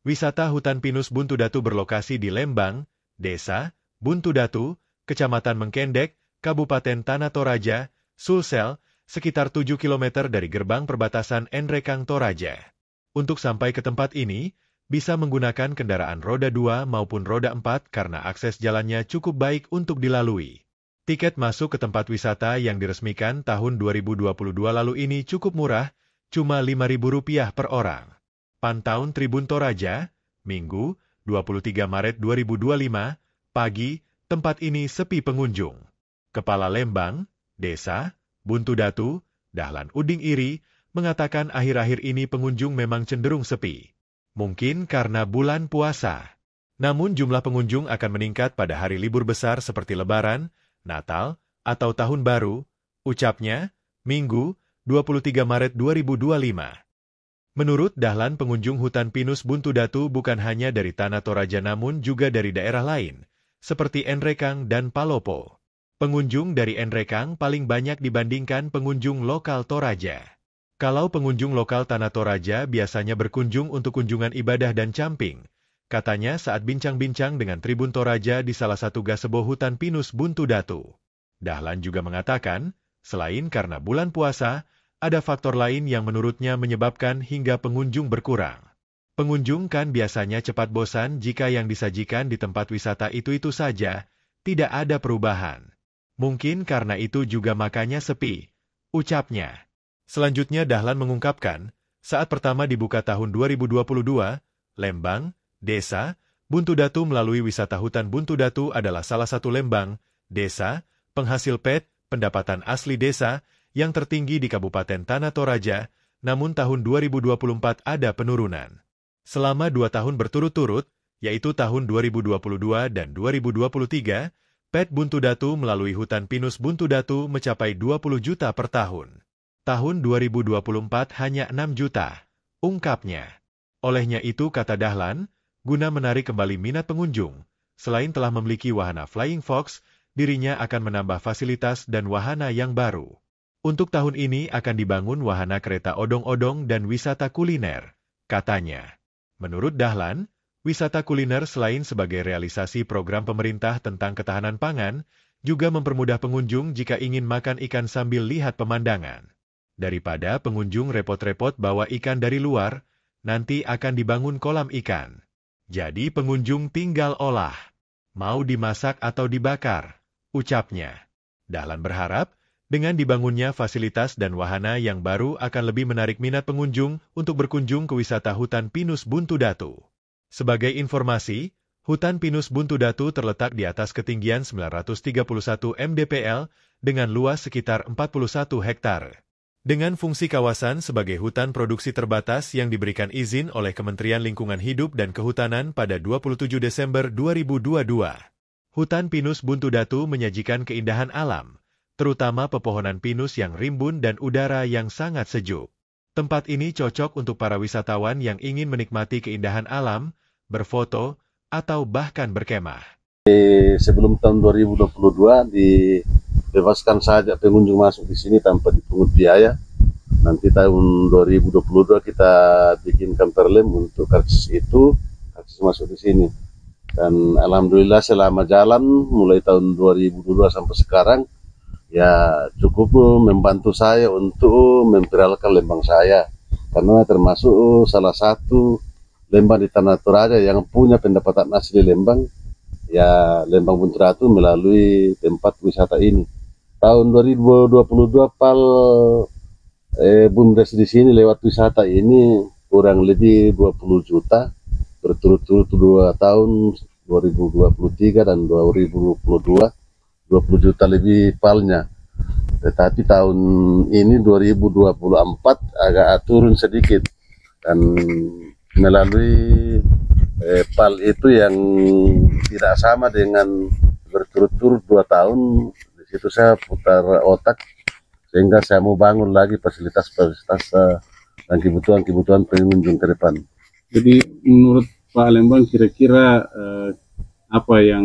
Wisata hutan pinus Buntu Datu berlokasi di Lembang, Desa Buntu Datu, Kecamatan Mengkendek, Kabupaten Tanah Toraja, Sulsel, sekitar 7 km dari gerbang perbatasan Nrekang Toraja. Untuk sampai ke tempat ini, bisa menggunakan kendaraan roda 2 maupun roda 4 karena akses jalannya cukup baik untuk dilalui. Tiket masuk ke tempat wisata yang diresmikan tahun 2022 lalu ini cukup murah, cuma Rp5.000 per orang. Pantauan Tribun Toraja, Minggu, 23 Maret 2025, pagi, tempat ini sepi pengunjung. Kepala Lembang, Desa Buntu Datu, Dahlan Uding Iri, mengatakan akhir-akhir ini pengunjung memang cenderung sepi. Mungkin karena bulan puasa. Namun jumlah pengunjung akan meningkat pada hari libur besar seperti Lebaran, Natal, atau Tahun Baru, ucapnya, Minggu, 23 Maret 2025. Menurut Dahlan, pengunjung hutan pinus Buntu Datu bukan hanya dari Tanah Toraja namun juga dari daerah lain, seperti Nrekang dan Palopo. Pengunjung dari Nrekang paling banyak dibandingkan pengunjung lokal Toraja. Kalau pengunjung lokal Tanah Toraja biasanya berkunjung untuk kunjungan ibadah dan camping, katanya saat bincang-bincang dengan Tribun Toraja di salah satu gazebo hutan pinus Buntu Datu. Dahlan juga mengatakan, selain karena bulan puasa, ada faktor lain yang menurutnya menyebabkan hingga pengunjung berkurang. Pengunjung kan biasanya cepat bosan jika yang disajikan di tempat wisata itu-itu saja, tidak ada perubahan. Mungkin karena itu juga makanya sepi, ucapnya. Selanjutnya Dahlan mengungkapkan, saat pertama dibuka tahun 2022, Lembang, Desa Buntu Datu melalui wisata hutan Buntu Datu adalah salah satu Lembang, Desa, penghasil PET, pendapatan asli desa, yang tertinggi di Kabupaten Tanah Toraja, namun tahun 2024 ada penurunan. Selama 2 tahun berturut-turut, yaitu tahun 2022 dan 2023, PET Buntu Datu melalui hutan pinus Buntu Datu mencapai 20 juta per tahun. Tahun 2024 hanya 6 juta, ungkapnya. Olehnya itu, kata Dahlan, guna menarik kembali minat pengunjung, selain telah memiliki wahana Flying Fox, dirinya akan menambah fasilitas dan wahana yang baru. Untuk tahun ini akan dibangun wahana kereta odong-odong dan wisata kuliner, katanya. Menurut Dahlan, wisata kuliner selain sebagai realisasi program pemerintah tentang ketahanan pangan, juga mempermudah pengunjung jika ingin makan ikan sambil lihat pemandangan. Daripada pengunjung repot-repot bawa ikan dari luar, nanti akan dibangun kolam ikan. Jadi pengunjung tinggal olah, mau dimasak atau dibakar, ucapnya. Dahlan berharap, dengan dibangunnya fasilitas dan wahana yang baru akan lebih menarik minat pengunjung untuk berkunjung ke wisata hutan pinus Buntu Datu. Sebagai informasi, hutan pinus Buntu Datu terletak di atas ketinggian 931 mdpl dengan luas sekitar 41 hektar. Dengan fungsi kawasan sebagai hutan produksi terbatas yang diberikan izin oleh Kementerian Lingkungan Hidup dan Kehutanan pada 27 Desember 2022. Hutan pinus Buntu Datu menyajikan keindahan alam, terutama pepohonan pinus yang rimbun dan udara yang sangat sejuk. Tempat ini cocok untuk para wisatawan yang ingin menikmati keindahan alam, berfoto, atau bahkan berkemah. Sebelum tahun 2022 dibebaskan saja pengunjung masuk di sini tanpa dipungut biaya. Nanti tahun 2022 kita bikin camperlem untuk karcis masuk di sini. Dan alhamdulillah selama jalan mulai tahun 2022 sampai sekarang, ya cukup membantu saya untuk memviralkan Lembang saya, karena termasuk salah satu Lembang di Tanah Toraja yang punya pendapatan asli Lembang, ya Lembang Buntu Datu melalui tempat wisata ini. Tahun 2022 bumdes di sini lewat wisata ini kurang lebih 20 juta berturut-turut 2 tahun 2023 dan 2022. 20 juta lebih palnya. Tetapi tahun ini 2024 agak turun sedikit, dan melalui pal itu yang tidak sama dengan berturut-turut 2 tahun, di situ saya putar otak sehingga saya mau bangun lagi fasilitas-fasilitas dan kebutuhan pengunjung ke depan. Jadi menurut Pak Lembang kira-kira apa yang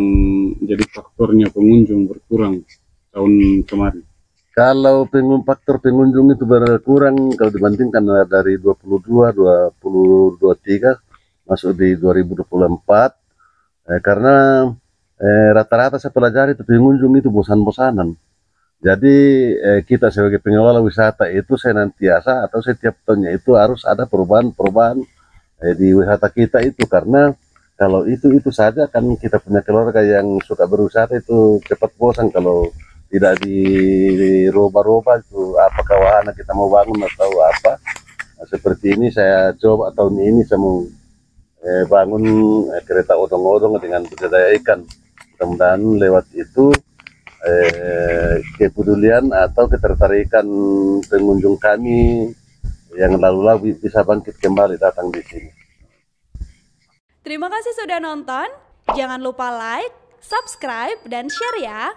jadi faktornya pengunjung berkurang tahun kemarin? Kalau faktor pengunjung itu berkurang, kalau dibandingkan dari 22, 23, masuk di 2024 karena rata-rata saya pelajari itu pengunjung itu bosan-bosanan. Jadi kita sebagai pengelola wisata itu senantiasa atau setiap tahunnya itu harus ada perubahan-perubahan di wisata kita itu, karena kalau itu saja kan kita punya keluarga yang suka berwisata itu cepat bosan kalau tidak dirubah-rubah itu apakah wahana kita mau bangun atau apa. Nah, seperti ini saya coba tahun ini saya mau bangun kereta odong-odong dengan budidaya ikan. Mudah-mudahan lewat itu kepedulian atau ketertarikan pengunjung kami yang lalu-lalu bisa bangkit kembali datang di sini. Terima kasih sudah nonton. Jangan lupa like, subscribe, dan share ya.